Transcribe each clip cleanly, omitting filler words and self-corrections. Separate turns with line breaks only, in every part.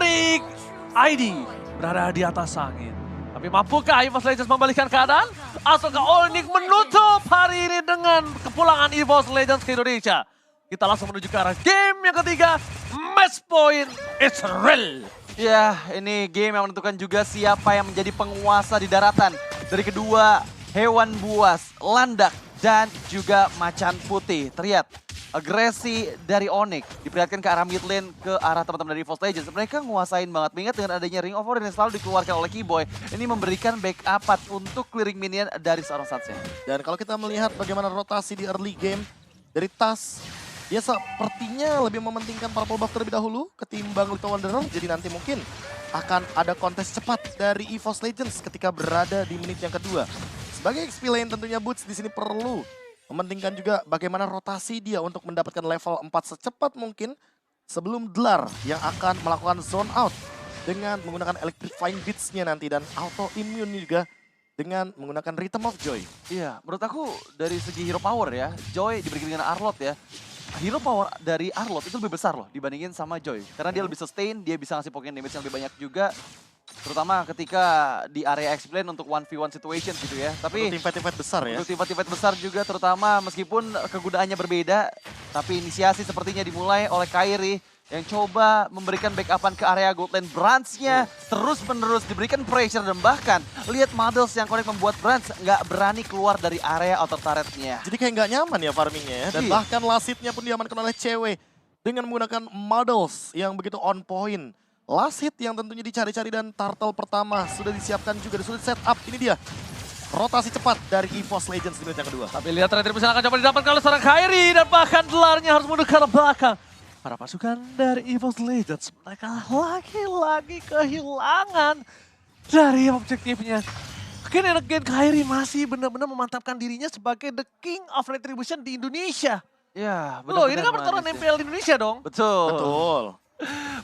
Onyx ID berada di atas angin. Tapi mampukah EVOS Legends membalikkan keadaan? Ataukah Onyx menutup hari ini dengan kepulangan EVOS Legends ke Indonesia? Kita langsung menuju ke arah game yang ketiga. Match point, it's real.
Ya, ini game yang menentukan juga siapa yang menjadi penguasa di daratan. Dari kedua hewan buas, landak, dan juga macan putih. Terlihat agresi dari Onyx diperlihatkan ke arah mid lane, ke arah teman-teman dari EVOS Legends. Mereka nguasain banget, mengingat dengan adanya Ring of War yang selalu dikeluarkan oleh Keyboy. Ini memberikan backup untuk clearing minion dari seorang Sansei.
Dan kalau kita melihat bagaimana rotasi di early game dari TAS, dia sepertinya lebih mementingkan purple buff terlebih dahulu ketimbang Little Wanderer. Jadi nanti mungkin akan ada kontes cepat dari EVOS Legends ketika berada di menit yang kedua. Sebagai XP lane tentunya Boots di sini perlu mementingkan juga bagaimana rotasi dia untuk mendapatkan level 4 secepat mungkin sebelum Dlar yang akan melakukan zone out dengan menggunakan Electrifying Beats-nya nanti dan auto immune juga dengan menggunakan Rhythm of Joy.
Iya, menurut aku dari segi hero power ya, Joy diberikan dengan Arlott ya. Hero power dari Arlott itu lebih besar loh dibandingin sama Joy. Karena dia lebih sustain, dia bisa ngasih poking damage yang lebih banyak juga. Terutama ketika di area explain untuk 1v1 situation gitu ya. Tapi
Untuk tim fight besar ya.
untuk tim-fight besar juga terutama meskipun kegunaannya berbeda. Tapi inisiasi sepertinya dimulai oleh Kairi yang coba memberikan backupan ke area gold lane. Branch-nya terus-menerus diberikan pressure dan bahkan lihat Models yang connect membuat Branch nggak berani keluar dari area outer turret-nya.
Jadi kayak nggak nyaman ya farmingnya ya. Dan
Iya.
bahkan lasitnya pun diamankan oleh cewek dengan menggunakan models yang begitu on point. Last hit yang tentunya dicari-cari dan turtle pertama sudah disiapkan juga, sudah set up. Ini dia rotasi cepat dari EVOS Legends di menit yang kedua.
Tapi lihat Retribution akan coba didapatkan oleh seorang Kairi dan bahkan Dlarnya harus mundur ke arah belakang. Para pasukan dari EVOS Legends, mereka lagi-lagi kehilangan dari objektifnya. Again and again, Kairi masih benar-benar memantapkan dirinya sebagai the king of retribution di Indonesia.
Ya,
Loh, ini kan
benar-benar
pertarungan
manis ya.
MPL di Indonesia dong.
Betul.
Betul.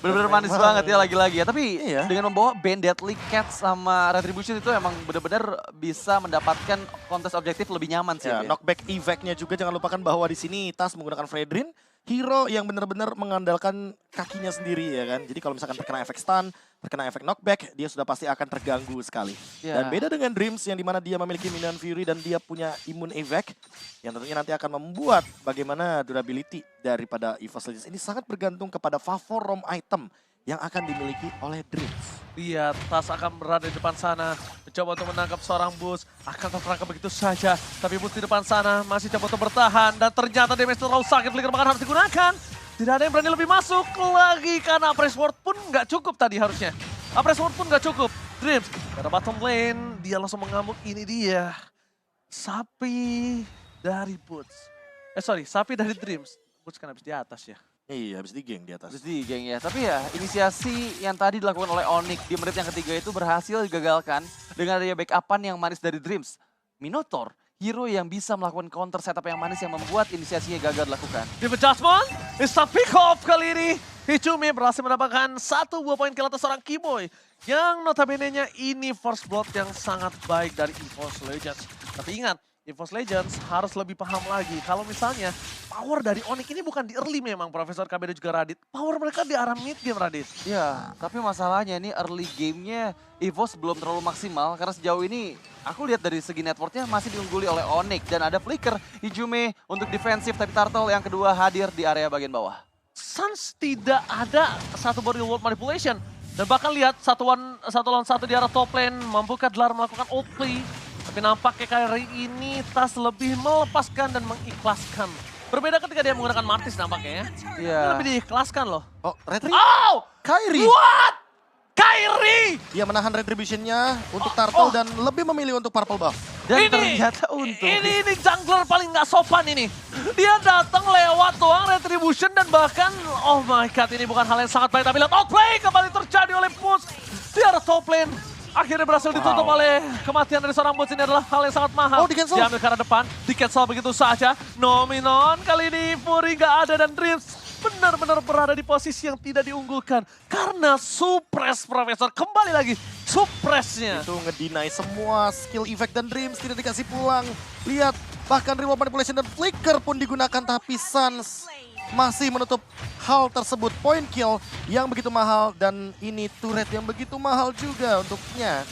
Bener-bener manis banget ya lagi-lagi ya. Tapi
Iya.
dengan membawa band Deadly Cats sama Retribution itu emang bener-bener bisa mendapatkan kontes objektif lebih nyaman sih.
Ya,
Ya.
knockback evac-nya juga jangan lupakan bahwa di sini Tas menggunakan Fredrin, hero yang benar-benar mengandalkan kakinya sendiri ya kan. Jadi kalau misalkan terkena efek stun, terkena efek knockback, dia sudah pasti akan terganggu sekali.
Ya.
Dan beda dengan Dreams yang dimana dia memiliki Minion Fury dan dia punya immune evac, yang tentunya nanti akan membuat bagaimana durability daripada EVOS Legends ini sangat bergantung kepada favor roam item yang akan dimiliki oleh Dreams.
Lihat, Tas akan berada di depan sana, mencoba untuk menangkap seorang Bus, akan terperangkap begitu saja. Tapi Bus di depan sana masih coba untuk bertahan, dan ternyata damage terlalu sakit, flicker bahkan harus digunakan. Tidak ada yang berani lebih masuk lagi, karena Press Ward pun nggak cukup tadi harusnya. Press Ward pun nggak cukup. Dreams, dari bottom lane, dia langsung mengamuk, ini dia. Sapi dari Boots. Sapi dari Dreams. Boots kan habis di atas ya.
Iya, habis di geng di atas.
Terus di geng ya. Tapi ya inisiasi yang tadi dilakukan oleh Onyx di menit yang ketiga itu berhasil digagalkan dengan adanya backupan yang manis dari Dreams. Minotaur, hero yang bisa melakukan counter setup yang manis yang membuat inisiasinya gagal dilakukan.
Di adjustment, bisa pick off kali ini. Hichumi berhasil mendapatkan 1 buah poin kill atas seorang Keyboy. Yang notabene-nya ini first blood yang sangat baik dari EVOS Legends. Tapi ingat, EVOS Legends harus lebih paham lagi. Kalau misalnya power dari Onyx ini bukan di early memang Profesor KB dan juga Radit. Power mereka di arah mid game Radit.
Ya, tapi masalahnya ini early gamenya EVOS belum terlalu maksimal. Karena sejauh ini aku lihat dari segi networknya masih diungguli oleh Onyx. Dan ada flicker Hijume untuk defensif, tapi Turtle yang kedua hadir di area bagian bawah.
Suns tidak ada satu body world manipulation. Dan bahkan lihat satu lawan satu di arah top lane. Mampukah Dlar melakukan ult play? Tapi nampaknya kali ini Tas lebih melepaskan dan mengikhlaskan. Berbeda ketika dia menggunakan Martis nampaknya ya.
Iya.
Ini lebih diikhlaskan loh.
Oh, Retri,
Oh!
Kairi.
What? Kairi!
Dia menahan retribution-nya untuk turtle dan lebih memilih untuk purple buff.
Dan ternyata untuk
ini jungler paling nggak sopan ini. Dia datang lewat doang retribution dan bahkan oh my god ini bukan hal yang sangat baik. Tapi lihat outplay kembali terjadi oleh Push di arah top lane. Akhirnya berhasil ditutup oleh kematian dari seorang Boots. Ini adalah hal yang sangat mahal.
Oh, di-cancel.
Diambil ke arah depan, di-cancel begitu saja. Nominon kali ini Fury nggak ada dan Dreams benar-benar berada di posisi yang tidak diunggulkan. Karena suppress Profesor kembali lagi suppressnya.
Itu ngedeny semua skill effect dan Dreams tidak dikasih pulang. Lihat, bahkan remote manipulation dan flicker pun digunakan tapi Suns masih menutup hal tersebut. Point kill yang begitu mahal dan ini turret yang begitu mahal juga untuknya.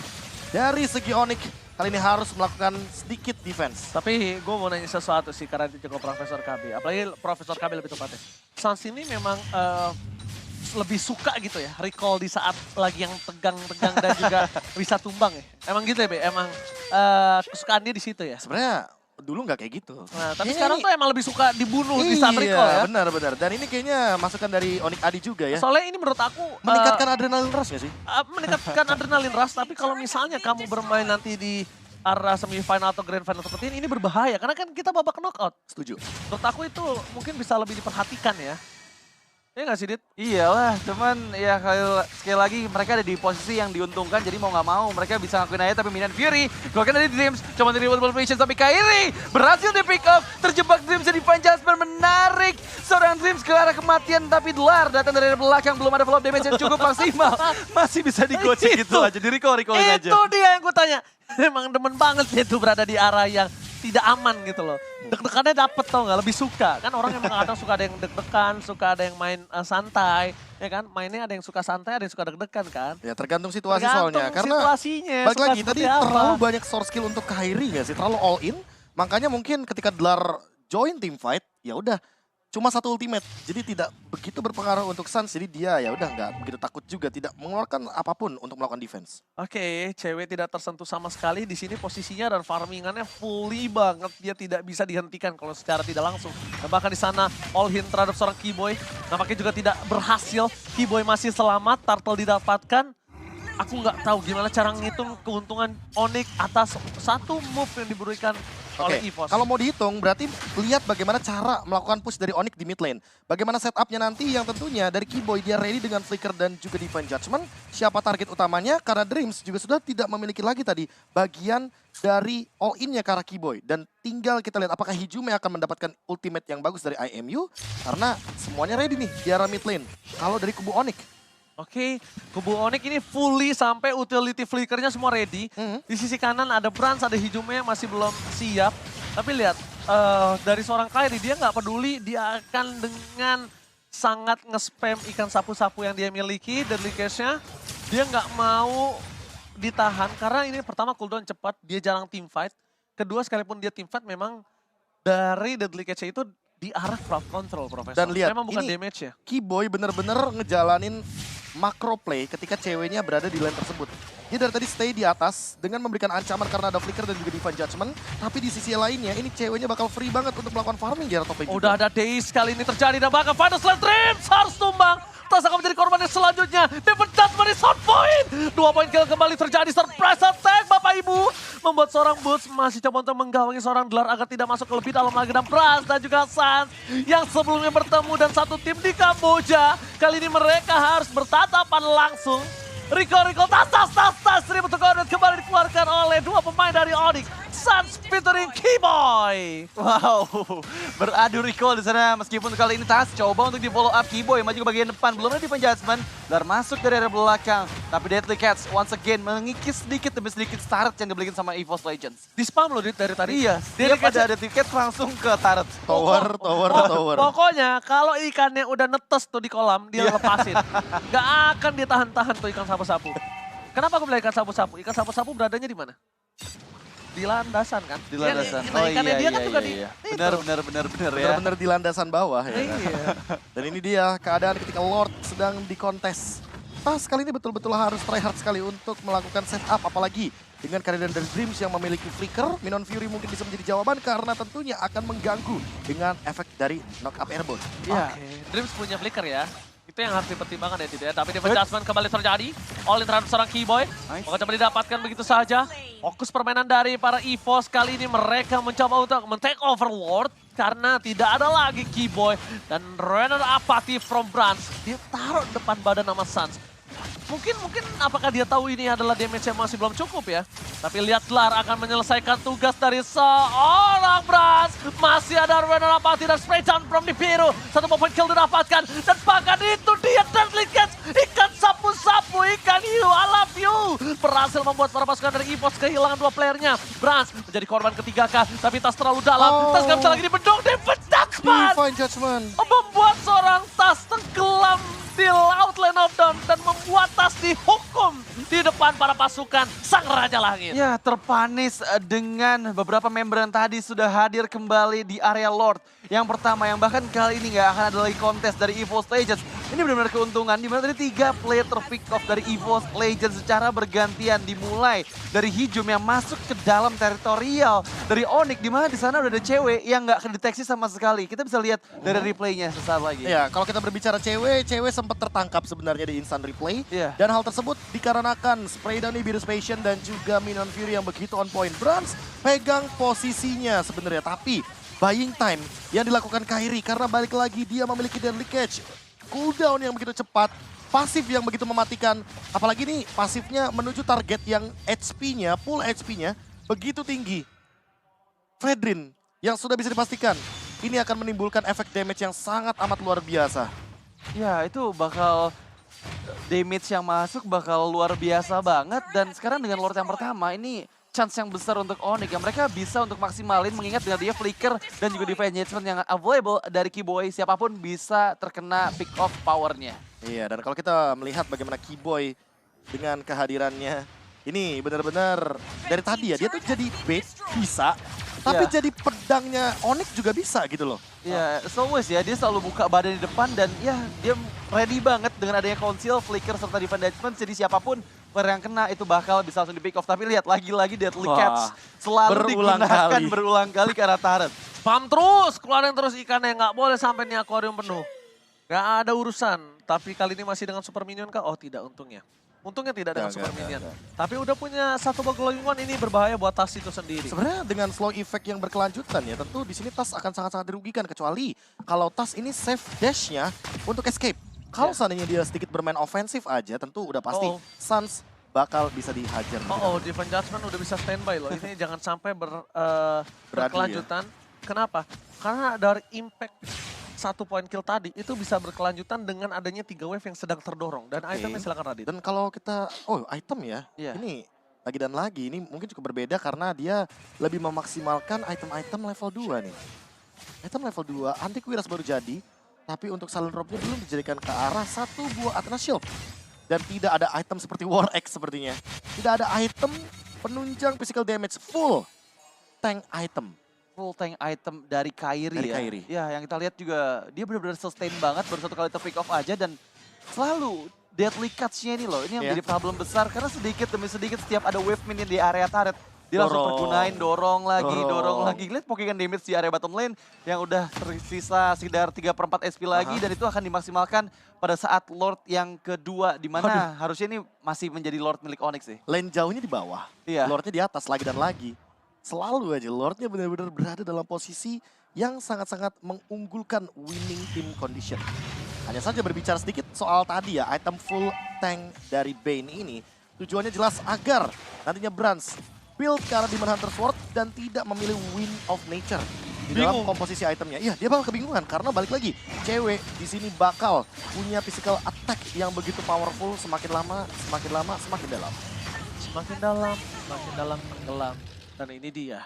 Dari segi Onyx kali ini harus melakukan sedikit defense.
Tapi gue mau nanya sesuatu sih karena itu juga Profesor KB. Apalagi Profesor KB lebih tepatnya. Suns ini memang lebih suka gitu ya recall di saat lagi yang tegang-tegang dan juga bisa tumbang ya. Emang gitu ya Be? Emang kesukaannya di situ ya?
Sebenarnya dulu nggak kayak gitu.
Nah, tapi sekarang tuh emang lebih suka dibunuh di saat recall ya?
Iya, benar-benar. Dan ini kayaknya masukan dari Onyx Adi juga ya.
Soalnya ini menurut aku
Meningkatkan adrenalin rush nggak sih?
meningkatkan adrenalin rush, tapi kalau misalnya kamu bermain nanti di arah semifinal atau grand final seperti ini berbahaya. Karena kan kita babak knockout.
Setuju.
Menurut aku itu mungkin bisa lebih diperhatikan ya. Iya nggak sih, Dit?
Iyalah, cuman ya sekali lagi mereka ada di posisi yang diuntungkan, jadi mau nggak mau mereka bisa ngakuin aja. Tapi Minion Fury, bahkan dari Dreams, cuma dari World Vision sampai Kairi, berhasil di pick up, terjebak Dreams di Divine Judgment, menarik seorang Dreams ke arah kematian, tapi Dlar datang dari belakang, belum ada follow damage yang cukup maksimal, masih bisa digocek gitu aja, di recall aja.
Itu dia yang gue tanya. Emang demen banget dia tuh berada di arah yang tidak aman gitu loh. Deg-degannya dapet tau gak, lebih suka. Kan orang yang kadang suka ada yang deg-degan, suka ada yang main santai. Ya kan, mainnya ada yang suka santai, ada yang suka deg-degan kan.
Ya tergantung situasi
Tergantung
soalnya. Karena
situasinya,
balik
suka
lagi tadi
seperti apa.
terlalu banyak source skill untuk Kairi nggak sih? Terlalu all in. Makanya mungkin ketika Dlar join team fight, ya udah cuma satu ultimate. Jadi tidak begitu berpengaruh untuk Suns. Jadi dia ya udah nggak begitu takut juga, tidak mengeluarkan apapun untuk melakukan defense.
Oke, cewek tidak tersentuh sama sekali di sini posisinya dan farmingannya fully banget. Dia tidak bisa dihentikan kalau secara tidak langsung. Dan bahkan di sana all in terhadap seorang Keyboy. Nampaknya juga tidak berhasil. Keyboy masih selamat, Turtle didapatkan. Aku nggak tahu gimana cara ngitung keuntungan Onyx atas satu move yang diberikan oleh
Oke,
EVOS.
kalau mau dihitung berarti lihat bagaimana cara melakukan push dari Onyx di mid lane. Bagaimana setupnya nanti yang tentunya dari Keyboy dia ready dengan Flicker dan juga Divine Judgment. Siapa target utamanya? Karena Dreams juga sudah tidak memiliki lagi tadi bagian dari all in-nya ke arah Keyboy. Dan tinggal kita lihat apakah Hijume akan mendapatkan ultimate yang bagus dari IMU. Karena semuanya ready nih di arah mid lane. Kalau dari kubu Onyx.
Oke, kubu Onyx ini fully sampai utility flickernya semua ready. Di sisi kanan ada Brans, ada Hijume yang masih belum siap. Tapi lihat, dari seorang Kairi dia nggak peduli, dia akan dengan sangat nge-spam ikan sapu-sapu yang dia miliki. Deadly Case-nya dia nggak mau ditahan karena ini pertama cooldown cepat, dia jarang team fight. Kedua sekalipun dia team fight memang dari Deadly Case itu di arah crowd control, Profesor.
Dan lihat,
memang bukan
ini
damage ya.
Keyboy bener-bener ngejalanin macro play ketika ceweknya berada di lane tersebut. Dia dari tadi stay di atas dengan memberikan ancaman karena ada Flicker dan juga Divine Judgment. Tapi di sisi lainnya ini ceweknya bakal free banget untuk melakukan farming di arah top lane
Udah
juga.
ada Daze kali ini terjadi dan bahkan Final Slam Dreams harus tumbang. Tas akan menjadi korban yang selanjutnya. Divine Judgment di sound point. 2 poin kill kembali terjadi. Surprise attack Bapak Ibu. Membuat seorang Boots masih coba untuk menggawangi seorang Dlar agar tidak masuk ke lebih dalam lagi. Dan Brans dan juga Suns yang sebelumnya bertemu dan satu tim di Kamboja. Kali ini mereka harus bertatapan langsung. Recall, tas, Ribut Kodet kembali dikeluarkan oleh dua pemain dari Onyx. Suns featuring Keyboy.
Wow, beradu recall di sana meskipun kali ini Tas coba untuk di follow up Keyboy maju ke bagian depan, belum ada Divine Judgment, Dlar masuk dari area belakang, tapi Deadly Cats once again mengikis sedikit demi sedikit turret yang dibelikan sama EVOS Legends.
Di spam loh dari tadi.
Iya,
Deadly
setiap ada Deadly Cats langsung ke turret.
Tower.
Pokoknya kalau ikannya udah netes tuh di kolam, dia lepasin. Gak akan dia tahan-tahan tuh ikan sapu-sapu. Kenapa aku bilang ikan sapu-sapu? Ikan sapu-sapu beradanya di mana? Di landasan kan?
Di landasan.
Nah, ikannya dia kan juga di...
Benar ya.
Bener-bener di landasan bawah ya.
Iya.
Dan ini dia keadaan ketika Lord sedang dikontes. Tas kali ini betul-betul harus try hard sekali untuk melakukan setup. Apalagi dengan kehadiran dari Dreams yang memiliki Flicker. Minion Fury mungkin bisa menjadi jawaban karena tentunya akan mengganggu dengan efek dari knock up airborne.
Iya.
Oke, Dreams punya flicker ya. Itu yang harus dipertimbangkan ya tidak ya. Tapi Divine Judgment kembali terjadi. All in terhadap seorang Keyboy.
Nice.
Maka coba didapatkan begitu saja. Fokus permainan dari para EVOS kali ini mereka mencoba untuk men-take over Lord. Karena tidak ada lagi Keyboy. Dan Renner Apathy from Brans. Dia taruh depan badan nama Suns. Mungkin apakah dia tahu ini adalah damage yang masih belum cukup ya. Tapi lihat Dlar akan menyelesaikan tugas dari seorang Brans. Masih ada Renner Apathy dan spray down from the Biru. 1 point kill didapatkan. Dan bahkan itu dia Deadly Cats. Ikan sapu-sapu, ikan you, I love you. Berhasil membuat para pasukan dari EVOS kehilangan 2 playernya. Brans menjadi korban ketiga kah. Tapi Tas terlalu dalam. Tas gak bisa lagi dibendung. Divine Judgment depan.
Divine Judgment.
Membuat seorang Tas tenggelam di laut Land of Dawn dan membuat Tas dihukum di depan para pasukan Sang Raja Langit.
Ya, terpanis dengan beberapa member yang tadi sudah hadir kembali di area Lord. Yang pertama, yang bahkan kali ini nggak akan ada lagi kontes dari EVOS Legends. Ini benar-benar keuntungan, di mana tadi 3 player terpick off dari EVOS Legends secara bergantian. Dimulai dari Hijum yang masuk ke dalam teritorial dari Onyx, di mana di sana udah ada cewek yang nggak kedeteksi sama sekali. Kita bisa lihat dari replaynya sesaat lagi.
Ya, kalau kita berbicara cewek sempat tertangkap sebenarnya di instant replay.
Iya.
Dan hal tersebut dikarenakan spray dari Virus Passion dan juga Minion Fury yang begitu on point. Brans pegang posisinya sebenarnya, tapi buying time yang dilakukan Kairi karena balik lagi dia memiliki Deadly Catch. Cooldown yang begitu cepat, pasif yang begitu mematikan. Apalagi nih pasifnya menuju target yang HP-nya, full HP-nya begitu tinggi. Fredrin yang sudah bisa dipastikan ini akan menimbulkan efek damage yang sangat amat luar biasa.
Ya, itu bakal damage yang masuk bakal luar biasa banget. Dan sekarang dengan Lord yang pertama ini chance yang besar untuk Onyx yang mereka bisa untuk maksimalin, mengingat dengan dia flicker dan juga defense engagement yang available dari Keyboy, siapapun bisa terkena pick off powernya.
Iya, dan kalau kita melihat bagaimana Keyboy dengan kehadirannya, ini benar-benar dari tadi ya, dia tuh jadi bait bisa, tapi
Ya.
jadi pedangnya Onyx juga bisa gitu loh.
Ya, so always ya, dia selalu buka badan di depan dan ya dia ready banget dengan adanya conceal, flicker, serta defense engagement. Jadi siapapun player yang kena itu bakal bisa langsung di pick off. Tapi lihat lagi-lagi Deadly
Wah,
Catch selalu
berulang
digunakan
kali.
berulang kali ke arah turret.
Spam terus, keluarin terus ikannya. Nggak boleh sampai nih akuarium penuh. Nggak ada urusan. Tapi kali ini masih dengan Super Minion kah? Oh tidak, untungnya. Untungnya tidak dengan Super Minion. Tapi udah punya satu glowing one, ini berbahaya buat Tas itu sendiri.
Sebenarnya dengan slow effect yang berkelanjutan ya, tentu di sini Tas akan sangat-sangat dirugikan, kecuali kalau Tas ini save dash-nya untuk escape. Kalau seandainya dia sedikit bermain ofensif aja, tentu udah pasti Suns bakal bisa dihajar.
Defense Judgment udah bisa standby loh. Ini jangan sampai
Beradu
berkelanjutan. Kenapa? Karena dari impact 1 point kill tadi itu bisa berkelanjutan dengan adanya 3 wave yang sedang terdorong. Dan itemnya silakan Radit.
Dan kalau kita, item ya,
Iya.
ini lagi dan lagi, ini mungkin cukup berbeda karena dia lebih memaksimalkan item-item level 2 nih. Item level 2, Antiquiras baru jadi, tapi untuk Silent Robe-nya belum dijadikan ke arah 1 buah Athena Shield. Dan tidak ada item seperti War Axe sepertinya. Tidak ada item penunjang physical damage, full tank item.
Full tank item dari Kairi
Dari
ya.
Kairi.
Ya, yang kita lihat juga dia benar-benar sustain banget, baru 1 kali pick off aja dan selalu deadly cuts-nya ini loh. Ini yang jadi problem besar karena sedikit demi sedikit setiap ada wave minion di area turret. Dia langsung pergunain, dorong lagi. Lihat pokingan damage di area bottom lane yang udah tersisa sekitar 3/4 SP lagi dan itu akan dimaksimalkan pada saat Lord yang kedua di mana harusnya ini masih menjadi Lord milik Onyx sih.
Lane jauhnya di bawah,
Iya.
Lordnya di atas lagi dan lagi. Selalu aja Lordnya benar-benar berada dalam posisi yang sangat-sangat mengunggulkan winning team condition. Hanya saja berbicara sedikit soal tadi ya, item full tank dari Bane ini tujuannya jelas agar nantinya Brans build ke arah Demon Hunter Sword dan tidak memilih Wind of Nature di dalam komposisi itemnya. Iya, dia bakal kebingungan karena balik lagi, cewek di sini bakal punya physical attack yang begitu powerful, semakin lama semakin dalam.
Semakin dalam tenggelam. Dan ini dia.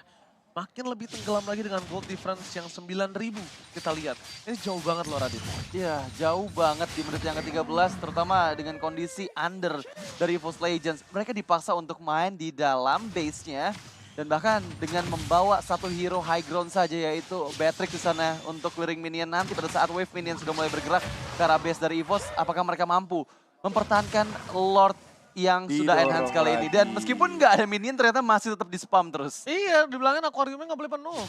Makin lebih tenggelam lagi dengan gold difference yang 9.000 kita lihat. Ini jauh banget loh Radit.
Iya, jauh banget di menit yang ke-13, terutama dengan kondisi under dari EVOS Legends. Mereka dipaksa untuk main di dalam base-nya, dan bahkan dengan membawa satu hero high ground saja, yaitu Beatrix di sana untuk clearing minion nanti pada saat wave minion sudah mulai bergerak ke arah base dari EVOS. Apakah mereka mampu mempertahankan Lord yang sudah enhance kali ini? Dan meskipun nggak ada minion, ternyata masih tetap di spam terus.
Iya, dibilangin akuariumnya nggak boleh penuh.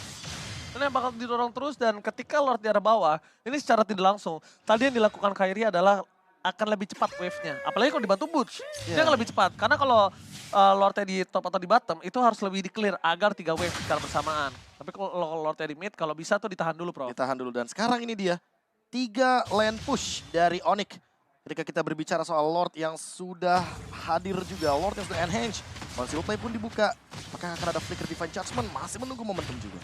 Ini bakal didorong terus dan ketika Lord di arah bawah, ini secara tidak langsung. Tadi yang dilakukan Kairi adalah akan lebih cepat wave-nya. Apalagi kalau dibantu Butch, dia akan lebih cepat. Karena kalau Lordnya di top atau di bottom, itu harus lebih di-clear agar 3 wave secara bersamaan. Tapi kalau Lordnya di mid, kalau bisa tuh ditahan dulu, Bro.
Ditahan dulu dan sekarang ini dia 3 lane push dari Onyx. Ketika kita berbicara soal Lord yang sudah hadir juga, Lord yang sudah enhance, Conceal Play pun dibuka. Apakah akan ada Flicker Divine Judgment? Masih menunggu momentum juga.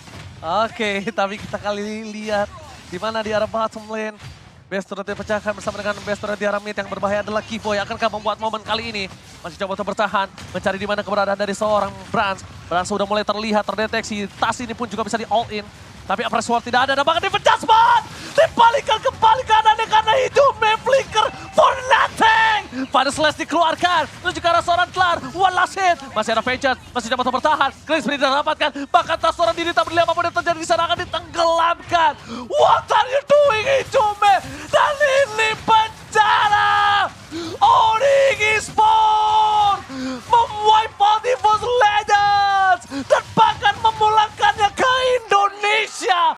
Oke, tapi kita kali lihat di mana di arah bottom lane. Best turret dipecahkan bersama dengan best turret di arah mid yang berbahaya adalah Keyboy. Akankah membuat momen kali ini? Masih coba untuk bertahan, mencari di mana keberadaan dari seorang Brans. Brans sudah mulai terlihat, terdeteksi. Tas ini pun juga bisa di all in. Tapi Press War tidak ada, dan bahkan Defense Judgment dibalikan kembali kanannya karena hidupnya flicker for nothing. Pada Slash dikeluarkan, menuju ke arah seorang Klar, one last hit. Masih ada Vengeance, masih dapat bertahan. Clean Spirit didapatkan, bahkan tas seorang diri tak peduli apapun yang terjadi di sana akan ditenggelamkan. What are you doing, Ijume?